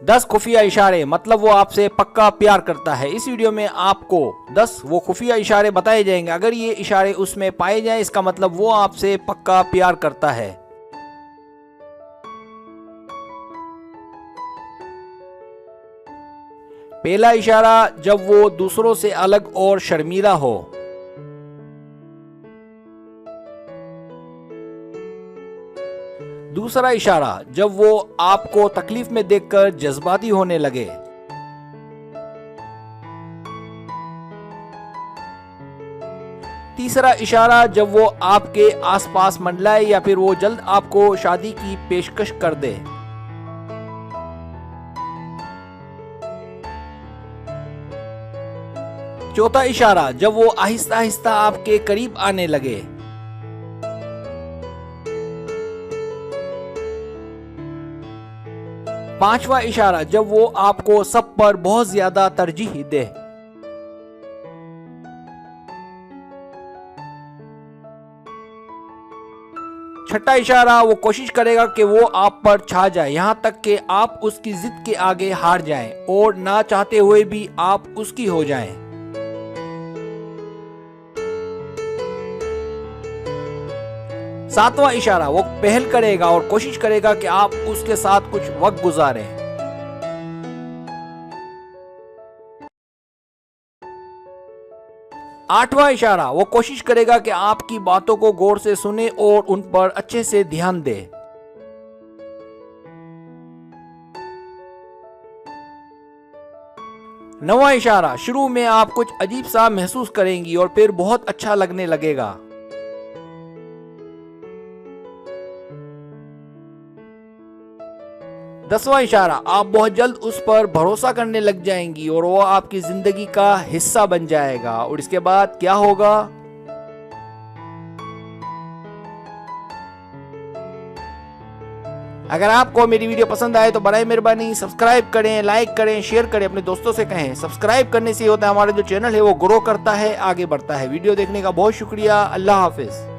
10 खुफिया इशारे मतलब वो आपसे पक्का प्यार करता है। इस वीडियो में आपको 10 वो खुफिया इशारे बताए जाएंगे। अगर ये इशारे उसमें पाए जाएं इसका मतलब वो आपसे पक्का प्यार करता है। पहला इशारा, जब वो दूसरों से अलग और शर्मीला हो। दूसरा इशारा, जब वो आपको तकलीफ में देखकर जज्बाती होने लगे। तीसरा इशारा, जब वो आपके आसपास मंडलाए या फिर वो जल्द आपको शादी की पेशकश कर दे। चौथा इशारा, जब वो आहिस्ता आहिस्ता आपके करीब आने लगे। पांचवा इशारा, जब वो आपको सब पर बहुत ज्यादा तरजीह दे। छठा इशारा, वो कोशिश करेगा कि वो आप पर छा जाए, यहां तक कि आप उसकी जिद के आगे हार जाएं और ना चाहते हुए भी आप उसकी हो जाएं। सातवां इशारा, वो पहल करेगा और कोशिश करेगा कि आप उसके साथ कुछ वक्त गुजारें। आठवां इशारा, वो कोशिश करेगा कि आपकी बातों को गौर से सुने और उन पर अच्छे से ध्यान दे। नवां इशारा, शुरू में आप कुछ अजीब सा महसूस करेंगी और फिर बहुत अच्छा लगने लगेगा। 10वां इशारा, आप बहुत जल्द उस पर भरोसा करने लग जाएंगी और वो आपकी जिंदगी का हिस्सा बन जाएगा। और इसके बाद क्या होगा? अगर आपको मेरी वीडियो पसंद आए तो बराए मेहरबानी सब्सक्राइब करें, लाइक करें, शेयर करें, अपने दोस्तों से कहें। सब्सक्राइब करने से होता है हमारा जो चैनल है वो ग्रो करता है, आगे बढ़ता है। वीडियो देखने का बहुत शुक्रिया। अल्लाह हाफिज।